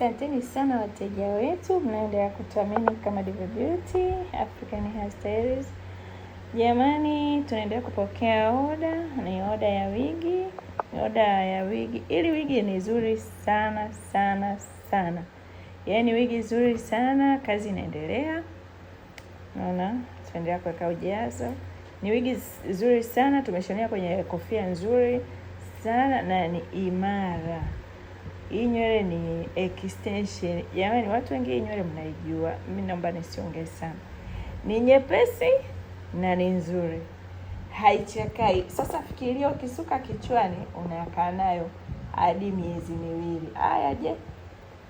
Asanteni sana wateja wetu, mnaendelea kutuamini kama Diva Beauty African Hairstyles. Jamani, tunaendelea kupokea oda, ni oda ya wigi. Ili wigi ni nzuri sana sana sana. Yaani wigi nzuri sana, kazi inaendelea. Naona tunaendelea kuweka ujazo. Ni wigi nzuri sana, tumeshonea kwenye kofia nzuri sana na ni imara. Hii nywele ni extension. Jamani, watu wengi nywele mnaijua. Mimi naomba nisiongee sana. Ni nyepesi na ni nzuri. Haichakai. Sasa fikiria ukisuka kichwani unakaa nayo hadi miezi miwili. Haya je?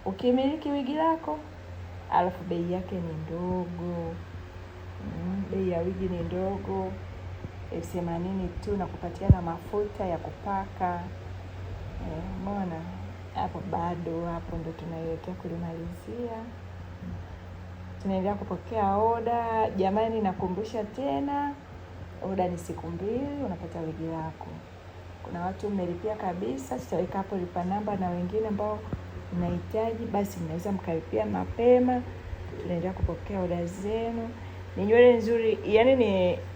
Ukimiliki wigi lako, alafu bei yake ni ndogo. Bei ya wigi ni ndogo. 80 tu na kupatia na mafuta ya kupaka. Mbona? Hapo bado, hapo ndo tunaelekea kulimalizia. Tunaendelea kupokea oda. Jamani, nakumbusha tena, oda ni siku 2 unapata wigi lako. Kuna watu mmelipia kabisa, tutaweka hapo lipa namba, na wengine ambao mnahitaji basi mnaweza mkalipia mapema. Tunaendelea kupokea oda zenu. Ni nywele nzuri, yani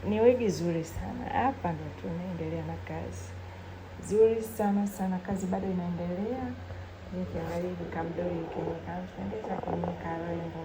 ni wigi nzuri sana. Hapa ndo tunaendelea na kazi. Nzuri sana sana, kazi bado inaendelea. Nikiangalia kamdoli kimeka, tunaendelea kwenye karembo.